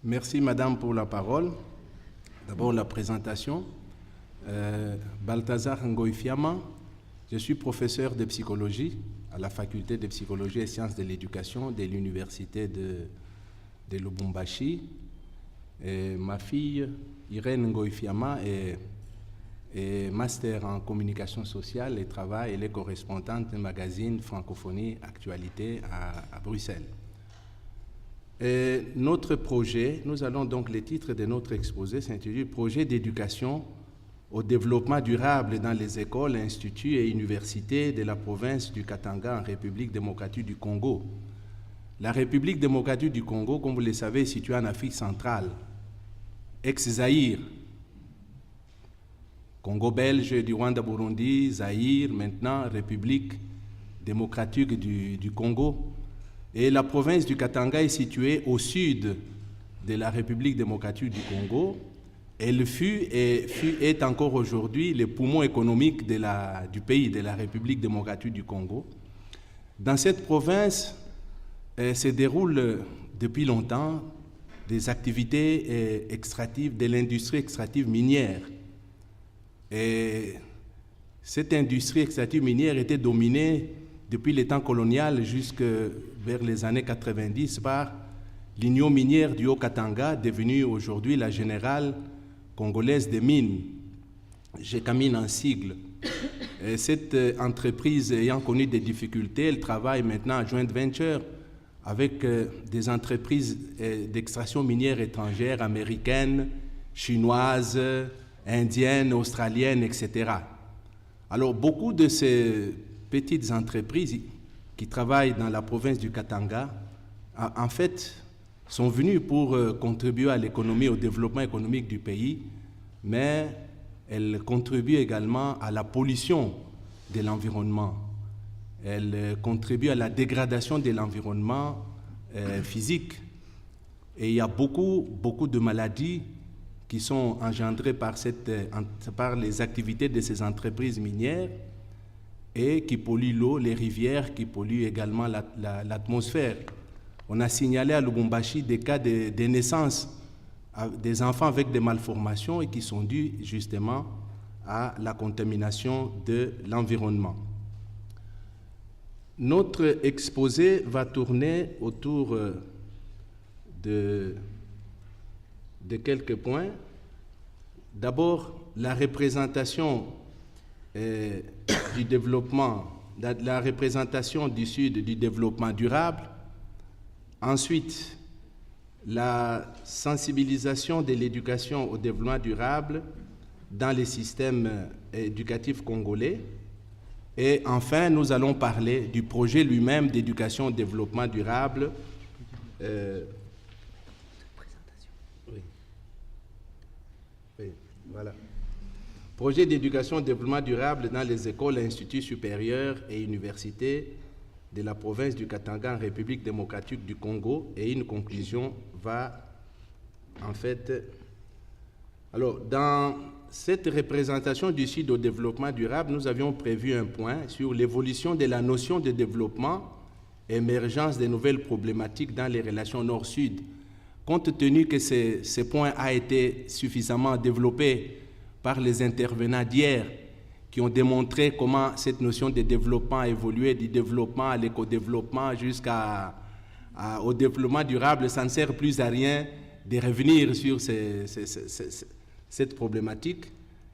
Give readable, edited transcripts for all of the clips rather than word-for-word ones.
Merci Madame pour la parole. D'abord la présentation. Balthazar Ngoïfiama, je suis professeur de psychologie à la faculté de psychologie et sciences de l'éducation de l'université de Lubumbashi. Et ma fille Irène Ngoïfiama est master en communication sociale et travail. Elle est correspondante du magazine Francophonie Actualité à Bruxelles. Et notre projet, nous allons donc, le titre de notre exposé s'intitule « Projet d'éducation au développement durable dans les écoles, instituts et universités de la province du Katanga en République démocratique du Congo ». La République démocratique du Congo, comme vous le savez, est située en Afrique centrale, ex-Zaïre, Congo belge, du Rwanda-Burundi, Zaïre, maintenant République démocratique du Congo. Et la province du Katanga est située au sud de la République démocratique du Congo. Elle fut et est encore aujourd'hui le poumon économique du pays, de la République démocratique du Congo. Dans cette province se déroulent depuis longtemps des activités extractives de l'industrie extractive minière. Et cette industrie extractive minière était dominée depuis les temps colonial jusque vers les années 90 par l'Union minière du Haut-Katanga, devenue aujourd'hui la Générale congolaise des mines, GECAMINE en sigle. Et cette entreprise ayant connu des difficultés, elle travaille maintenant à joint venture avec des entreprises d'extraction minière étrangères, américaines, chinoises, indiennes, australiennes, etc. Alors beaucoup de ces petites entreprises qui travaillent dans la province du Katanga, en fait, sont venues pour contribuer à l'économie, au développement économique du pays, mais elles contribuent également à la pollution de l'environnement. Elles contribuent à la dégradation de l'environnement physique. Et il y a beaucoup de maladies qui sont engendrées par les activités de ces entreprises minières et qui polluent l'eau, les rivières, qui polluent également l'atmosphère. On a signalé à Lubumbashi des cas de naissance des enfants avec des malformations et qui sont dus justement à la contamination de l'environnement. Notre exposé va tourner autour de quelques points. D'abord, la représentation du développement, la représentation du Sud du développement durable. Ensuite, la sensibilisation de l'éducation au développement durable dans les systèmes éducatifs congolais. Et enfin, nous allons parler du projet lui-même d'éducation au développement durable. Voilà. Projet d'éducation au développement durable dans les écoles, instituts supérieurs et universités de la province du Katanga en République démocratique du Congo. Et une conclusion va, en fait... Alors, dans cette représentation du Sud au développement durable, nous avions prévu un point sur l'évolution de la notion de développement, émergence des nouvelles problématiques dans les relations Nord-Sud. Compte tenu que ce point a été suffisamment développé par les intervenants d'hier, qui ont démontré comment cette notion de développement a évolué, du développement à l'éco-développement jusqu'au développement durable, ça ne sert plus à rien de revenir sur cette problématique.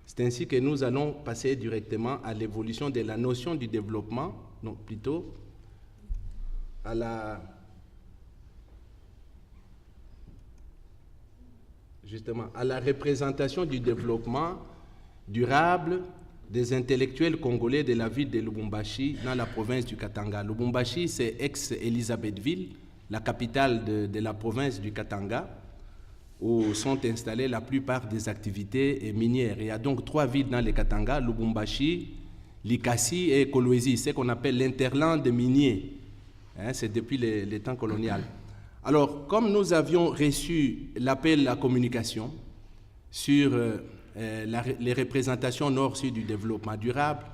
C'est ainsi que nous allons passer directement à l'évolution de la notion du développement, non, plutôt à la représentation du développement durable des intellectuels congolais de la ville de Lubumbashi dans la province du Katanga. Lubumbashi, c'est ex-Elisabethville, la capitale de la province du Katanga, où sont installées la plupart des activités minières. Il y a donc 3 villes dans le Katanga, Lubumbashi, Likasi et Kolwezi, ce qu'on appelle l'interland minier. C'est depuis les temps coloniaux. Alors, comme nous avions reçu l'appel à la communication sur les représentations nord-sud du développement durable,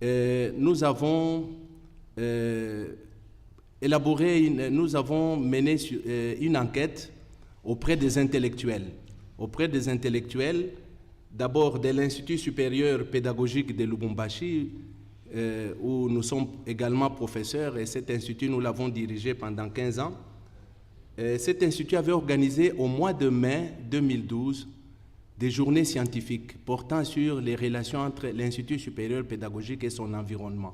nous avons mené une enquête auprès des intellectuels. Auprès des intellectuels, d'abord de l'Institut supérieur pédagogique de Lubumbashi, où nous sommes également professeurs, et cet institut, nous l'avons dirigé pendant 15 ans. Cet institut avait organisé au mois de mai 2012 des journées scientifiques portant sur les relations entre l'Institut supérieur pédagogique et son environnement.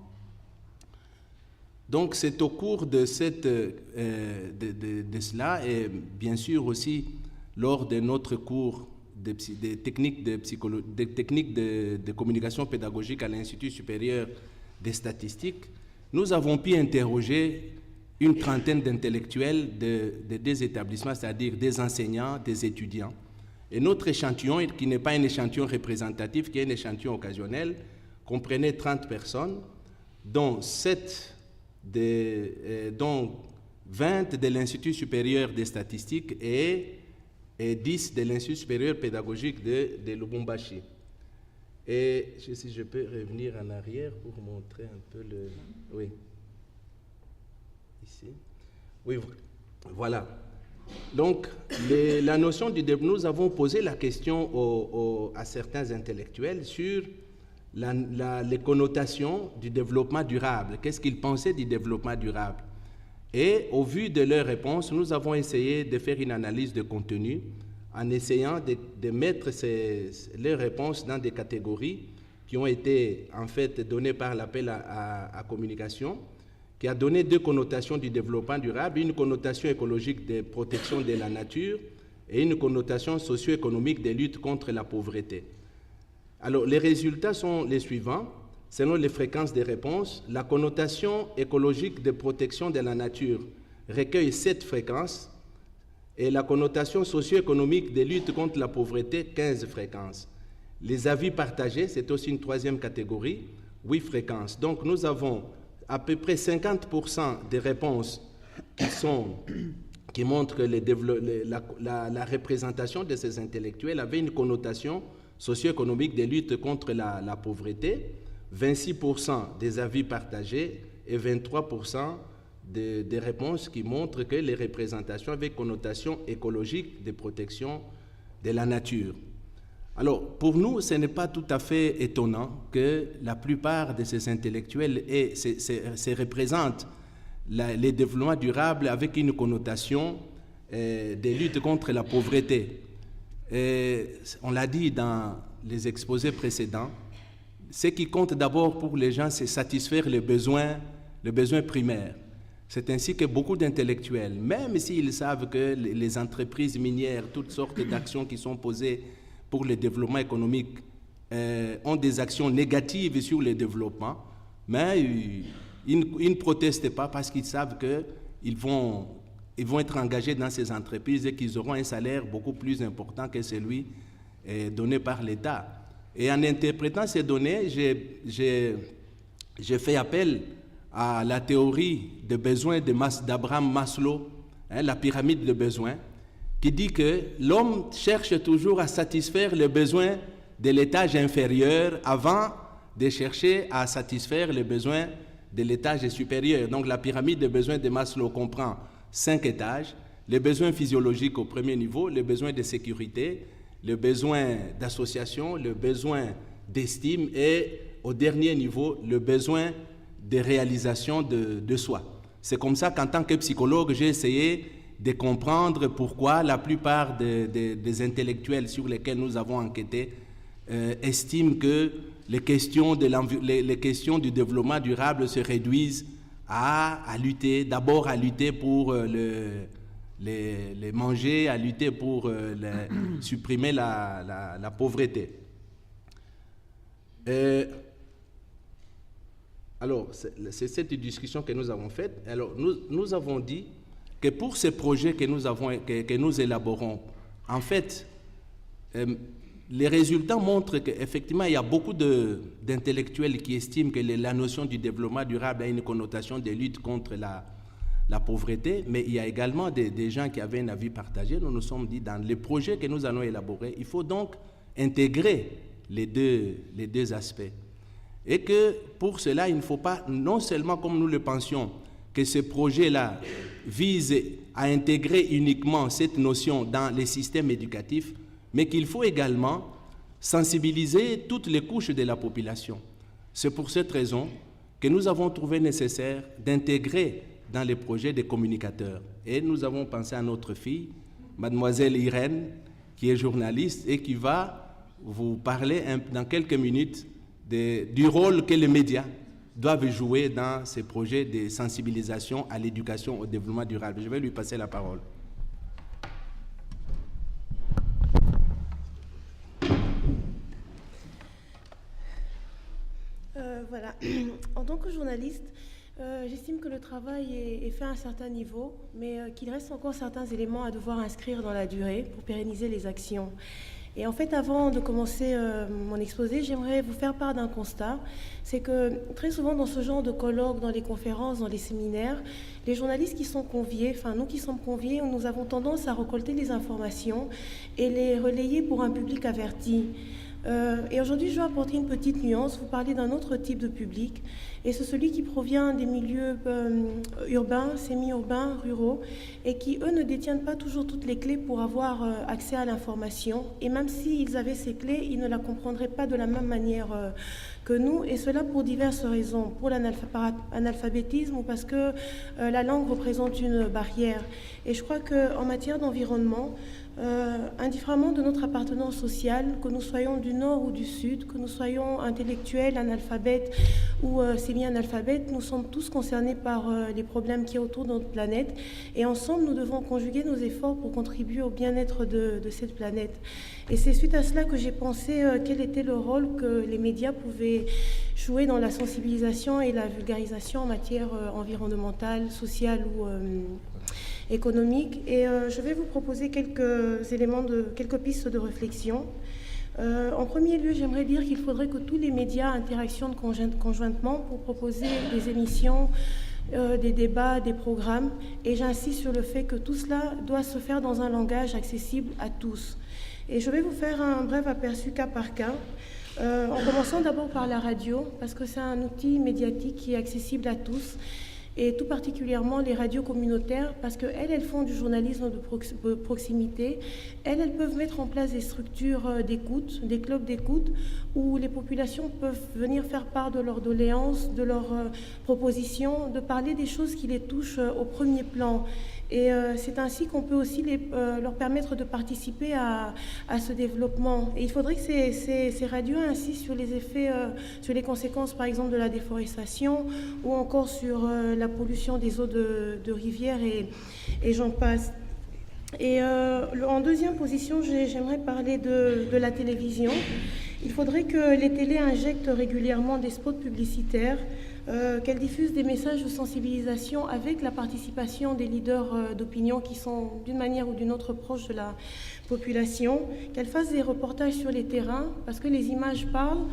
Donc c'est au cours de, de cela, et bien sûr aussi lors de notre cours des techniques de communication pédagogique à l'Institut supérieur des statistiques, nous avons pu interroger une trentaine d'intellectuels de deux établissements, c'est-à-dire des enseignants, des étudiants. Et notre échantillon, qui n'est pas un échantillon représentatif, qui est un échantillon occasionnel, comprenait 30 personnes, dont 20 de l'Institut supérieur des statistiques et 10 de l'Institut supérieur pédagogique de Lubumbashi. Et si je peux revenir en arrière pour montrer un peu le... Oui. Ici. Oui, voilà. Donc, la notion du développement, nous avons posé la question à certains intellectuels sur les connotations du développement durable. Qu'est-ce qu'ils pensaient du développement durable? Et au vu de leurs réponses, nous avons essayé de faire une analyse de contenu en essayant de mettre leurs réponses dans des catégories qui ont été en fait données par l'appel à communication, qui a donné deux connotations du développement durable, une connotation écologique de protection de la nature et une connotation socio-économique de lutte contre la pauvreté. Alors, les résultats sont les suivants. Selon les fréquences des réponses, la connotation écologique de protection de la nature recueille 7 fréquences et la connotation socio-économique de lutte contre la pauvreté, 15 fréquences. Les avis partagés, c'est aussi une troisième catégorie, 8 fréquences. Donc, nous avons à peu près 50% des réponses qui montrent que la représentation de ces intellectuels avait une connotation socio-économique de lutte contre la pauvreté, 26% des avis partagés et 23% des réponses qui montrent que les représentations avaient connotation écologique de protection de la nature. Alors, pour nous, ce n'est pas tout à fait étonnant que la plupart de ces intellectuels se représentent les développements durables avec une connotation de lutte contre la pauvreté. Et on l'a dit dans les exposés précédents, ce qui compte d'abord pour les gens, c'est satisfaire les besoins primaires. C'est ainsi que beaucoup d'intellectuels, même s'ils savent que les entreprises minières, toutes sortes d'actions qui sont posées pour le développement économique, ont des actions négatives sur le développement, mais ils ne protestent pas parce qu'ils savent qu'ils vont être engagés dans ces entreprises et qu'ils auront un salaire beaucoup plus important que celui donné par l'État. Et en interprétant ces données, j'ai fait appel à la théorie des besoins d'Abraham Maslow, la pyramide de besoins, qui dit que l'homme cherche toujours à satisfaire les besoins de l'étage inférieur avant de chercher à satisfaire les besoins de l'étage supérieur. Donc la pyramide de besoins de Maslow comprend 5 étages, les besoins physiologiques au premier niveau, les besoins de sécurité, le besoin d'association, le besoin d'estime et au dernier niveau, le besoin de réalisation de soi. C'est comme ça qu'en tant que psychologue, j'ai essayé de comprendre pourquoi la plupart des intellectuels sur lesquels nous avons enquêté estiment que les questions du développement durable se réduisent à lutter pour les manger, à lutter pour supprimer la pauvreté. Alors, c'est cette discussion que nous avons faite. Alors, nous avons dit que pour ces projets que nous élaborons, en fait, les résultats montrent qu'effectivement, il y a beaucoup d'intellectuels qui estiment que la notion du développement durable a une connotation de lutte contre la pauvreté, mais il y a également des gens qui avaient un avis partagé. Nous nous sommes dit, dans les projets que nous allons élaborer, il faut donc intégrer les deux aspects. Et que pour cela, il ne faut pas, non seulement comme nous le pensions, que ce projet-là vise à intégrer uniquement cette notion dans les systèmes éducatifs, mais qu'il faut également sensibiliser toutes les couches de la population. C'est pour cette raison que nous avons trouvé nécessaire d'intégrer dans les projets des communicateurs. Et nous avons pensé à notre fille, mademoiselle Irène, qui est journaliste et qui va vous parler dans quelques minutes du rôle que les médias doivent jouer dans ces projets de sensibilisation à l'éducation au développement durable. Je vais lui passer la parole. Voilà. En tant que journaliste, j'estime que le travail est fait à un certain niveau, mais qu'il reste encore certains éléments à devoir inscrire dans la durée pour pérenniser les actions. Et en fait, avant de commencer mon exposé, j'aimerais vous faire part d'un constat. C'est que très souvent dans ce genre de colloques, dans les conférences, dans les séminaires, les journalistes qui sont conviés, enfin nous qui sommes conviés, nous avons tendance à récolter les informations et les relayer pour un public averti. Et aujourd'hui, je vais apporter une petite nuance, vous parler d'un autre type de public, et c'est celui qui provient des milieux urbains, semi-urbains, ruraux, et qui, eux, ne détiennent pas toujours toutes les clés pour avoir accès à l'information. Et même s'ils avaient ces clés, ils ne la comprendraient pas de la même manière que nous, et cela pour diverses raisons. Pour l'analphabétisme ou parce que la langue représente une barrière. Et je crois qu'en matière d'environnement, indifféremment de notre appartenance sociale, que nous soyons du nord ou du sud, que nous soyons intellectuels, analphabètes ou semi-analphabètes, nous sommes tous concernés par les problèmes qui y a autour de notre planète, et ensemble nous devons conjuguer nos efforts pour contribuer au bien-être de cette planète. Et c'est suite à cela que j'ai pensé quel était le rôle que les médias pouvaient jouer dans la sensibilisation et la vulgarisation en matière environnementale, sociale ou économique, et je vais vous proposer quelques pistes de réflexion. En premier lieu, j'aimerais dire qu'il faudrait que tous les médias interactionnent conjointement pour proposer des émissions, des débats, des programmes, et j'insiste sur le fait que tout cela doit se faire dans un langage accessible à tous. Et je vais vous faire un bref aperçu cas par cas, en commençant d'abord par la radio, parce que c'est un outil médiatique qui est accessible à tous, et tout particulièrement les radios communautaires, parce qu'elles font du journalisme de proximité. Elles peuvent mettre en place des structures d'écoute, des clubs d'écoute, où les populations peuvent venir faire part de leurs doléances, de leurs propositions, de parler des choses qui les touchent au premier plan. Et c'est ainsi qu'on peut aussi leur permettre de participer à ce développement. Et il faudrait que ces radios insistent sur les effets, sur les conséquences par exemple de la déforestation, ou encore sur la pollution des eaux de rivières, et j'en passe. Et en deuxième position, j'aimerais parler de la télévision. Il faudrait que les télés injectent régulièrement des spots publicitaires, qu'elles diffusent des messages de sensibilisation avec la participation des leaders d'opinion qui sont d'une manière ou d'une autre proches de la population, qu'elles fassent des reportages sur les terrains, parce que les images parlent,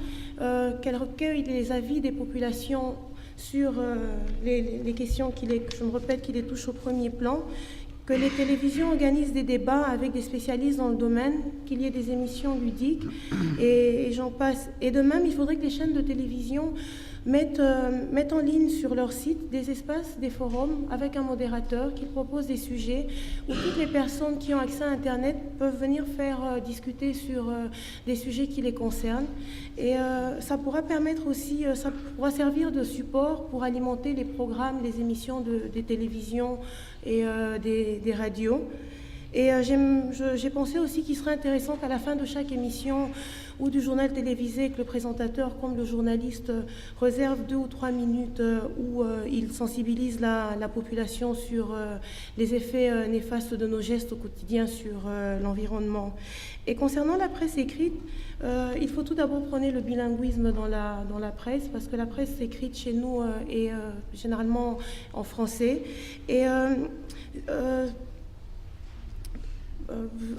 qu'elles recueillent les avis des populations sur les questions je me répète, qui les touchent au premier plan, que les télévisions organisent des débats avec des spécialistes dans le domaine, qu'il y ait des émissions ludiques, et j'en passe. Et de même, il faudrait que les chaînes de télévision mettent en ligne sur leur site des espaces, des forums avec un modérateur qui propose des sujets où toutes les personnes qui ont accès à Internet peuvent venir faire discuter sur des sujets qui les concernent. Et ça pourra permettre aussi, ça pourra servir de support pour alimenter les programmes, les émissions des télévisions et des radios. Et j'ai pensé aussi qu'il serait intéressant qu'à la fin de chaque émission ou du journal télévisé, que le présentateur comme le journaliste réserve 2 ou 3 minutes où il sensibilise la population sur les effets néfastes de nos gestes au quotidien sur l'environnement. Et concernant la presse écrite, il faut tout d'abord prôner le bilinguisme dans la presse, parce que la presse écrite chez nous est généralement en français. Et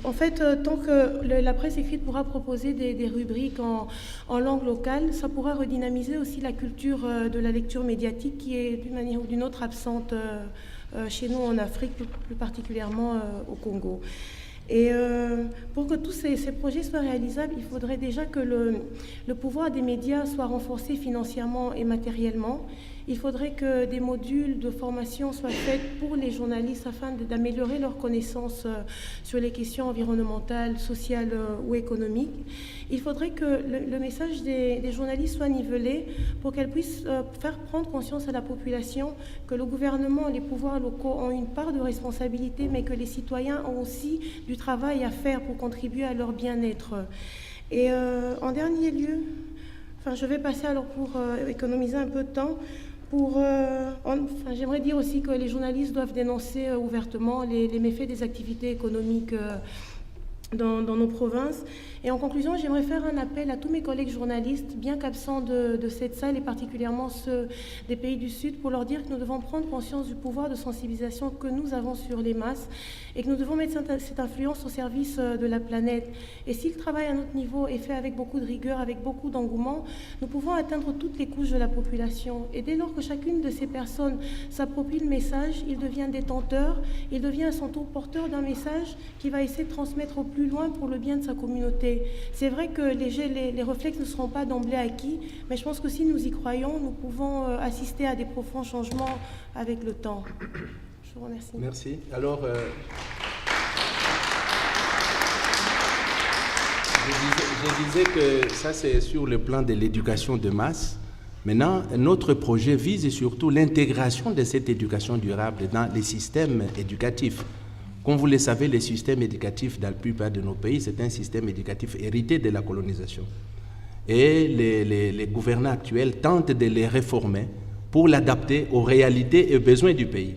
en fait, tant que la presse écrite pourra proposer des rubriques en langue locale, ça pourra redynamiser aussi la culture de la lecture médiatique qui est d'une manière ou d'une autre absente chez nous en Afrique, plus particulièrement au Congo. Et pour que tous ces projets soient réalisables, il faudrait déjà que le pouvoir des médias soit renforcé financièrement et matériellement, il faudrait que des modules de formation soient faits pour les journalistes afin d'améliorer leurs connaissances sur les questions environnementales, sociales ou économiques. Il faudrait que le message des journalistes soit nivelé pour qu'elles puissent faire prendre conscience à la population que le gouvernement, les pouvoirs locaux ont une part de responsabilité, mais que les citoyens ont aussi du travail à faire pour contribuer à leur bien-être. Et en dernier lieu, je vais passer alors pour économiser un peu de temps. J'aimerais dire aussi que les journalistes doivent dénoncer ouvertement les méfaits des activités économiques dans nos provinces. Et en conclusion, j'aimerais faire un appel à tous mes collègues journalistes, bien qu'absents de cette salle, et particulièrement ceux des pays du Sud, pour leur dire que nous devons prendre conscience du pouvoir de sensibilisation que nous avons sur les masses et que nous devons mettre cette influence au service de la planète. Et si le travail à notre niveau est fait avec beaucoup de rigueur, avec beaucoup d'engouement, nous pouvons atteindre toutes les couches de la population. Et dès lors que chacune de ces personnes s'approprie le message, il devient détenteur, il devient à son tour porteur d'un message qui va essayer de transmettre au plus loin pour le bien de sa communauté. C'est vrai que les réflexes ne seront pas d'emblée acquis, mais je pense que si nous y croyons, nous pouvons assister à des profonds changements avec le temps. Je vous remercie. Merci. Alors, je disais que ça, c'est sur le plan de l'éducation de masse. Maintenant, notre projet vise surtout l'intégration de cette éducation durable dans les systèmes éducatifs. Comme vous le savez, le système éducatif dans la plupart de nos pays, c'est un système éducatif hérité de la colonisation. Et les gouvernants actuels tentent de les réformer pour l'adapter aux réalités et aux besoins du pays.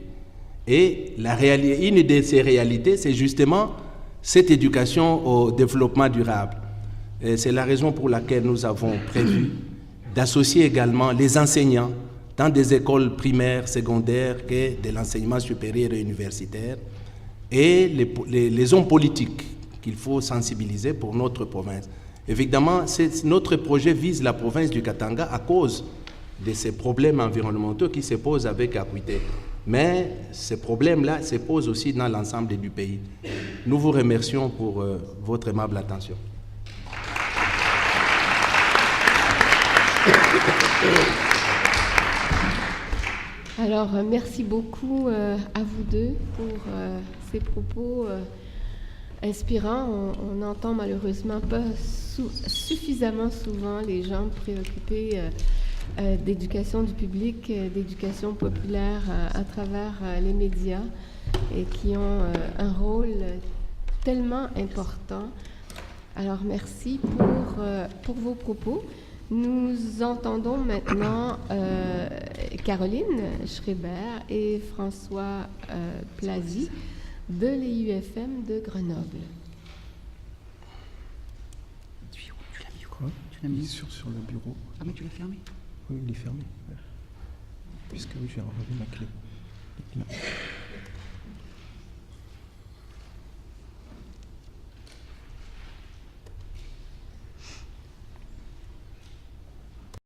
Et une de ces réalités, c'est justement cette éducation au développement durable. Et c'est la raison pour laquelle nous avons prévu d'associer également les enseignants dans des écoles primaires, secondaires, que de l'enseignement supérieur et universitaire, et les hommes politiques qu'il faut sensibiliser pour notre province. Évidemment, notre projet vise la province du Katanga à cause de ces problèmes environnementaux qui se posent avec acuité. Mais ces problèmes-là se posent aussi dans l'ensemble du pays. Nous vous remercions pour votre aimable attention. Alors, merci beaucoup à vous deux pour ces propos inspirants. On n'entend malheureusement pas suffisamment souvent les gens préoccupés d'éducation du public, d'éducation populaire à travers les médias et qui ont un rôle tellement important. Alors, merci pour vos propos. Nous entendons maintenant Caroline Schreiber et François Plazy de l'IUFM de Grenoble. Tu l'as mis où? Quoi? Tu l'as mis sur le bureau. Ah, mais tu l'as fermé? Oui, il est fermé. Puisque oui, j'ai rendu ma clé.